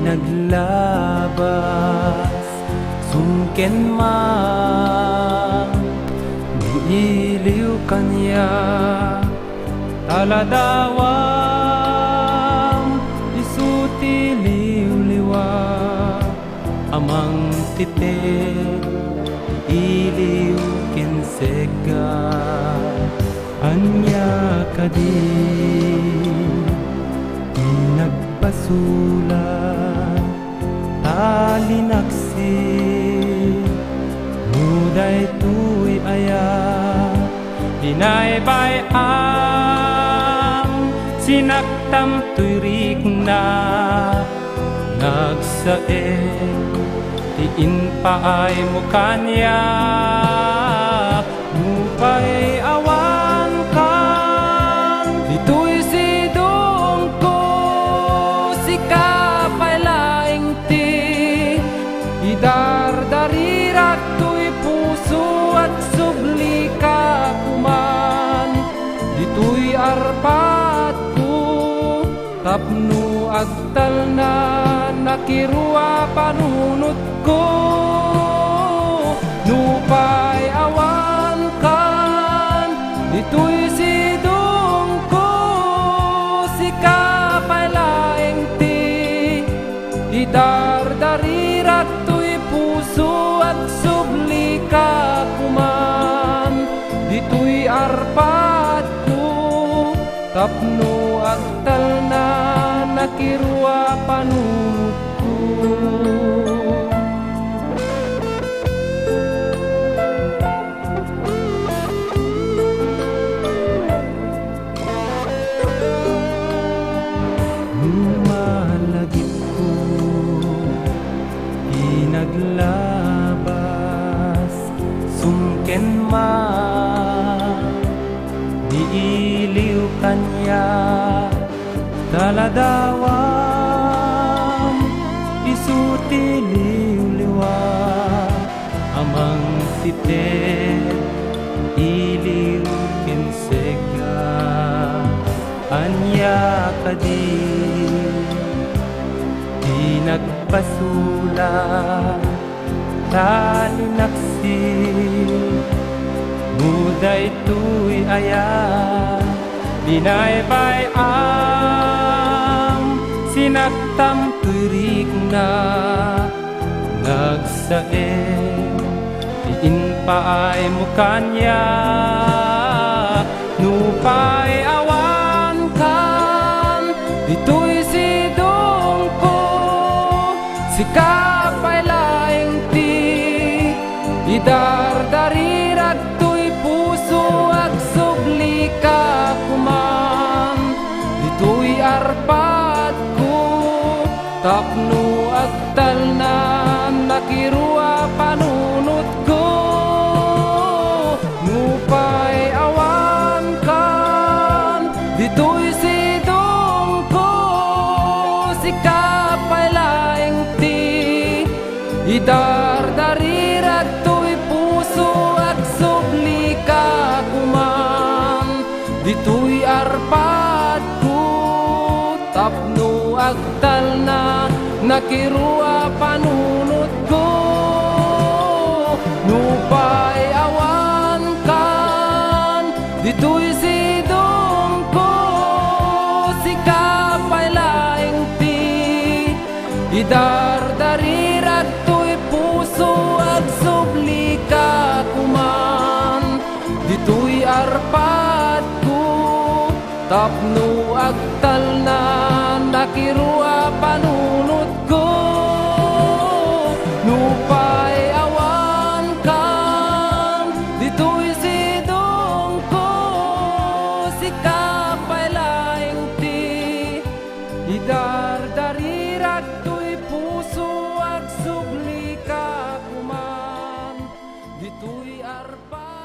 naglabas sungken man niiliw kanya taladawang isuti liw-liwa amang tite iliw kinsega anya kadi nagpasulat talinaksi muday tuy aya dinaybayang sinaktam tuyrik na nagsaeng tiin paay mo kanya mupay awan kan dito'y sidong ko sikapay laing ti idardarirat to'y puso at subli ka kuman dito'y arpat ko tapno agtal na nakirua panunot ko nupay awan kan dito'y sidong ko sikapay laing ti idardarirat to'y puso at subli ka kuman dito'y arpat ko tapno agtal na nakirua panunot ko malagip ko inaglabas sungken man diiliw kanya taladawang isuti liw-liwa amang tite iliw kinsega anya kadi di nagpasulat talinaksi muday tuy aya dinaybayang sinaktam tuyrik na nagsaeng tiin paay mo kanya nupay awan kan dito'y sidong ko sikapay laing ti idardarirat to'y puso at subli ka kuman dito'y arpat ko tapno agtal na nakirua panunot ko nupay awan kan dito'y sidong ko sikapay laing ti idardarirat to'y puso at subli ka kuman dito'y arpat ko tapno agtal na nakirua panunot ko nupay awan kan dito'y sidong ko sikapay laing ti idardarirat to'y puso at subli ka kuman dito'y arpat ko tapno agtal na nakirua panunot ko nupay awan kan dito'y sidong ko sikapay laing ti idardarirat to'y puso at subli ka kuman dito'y arpat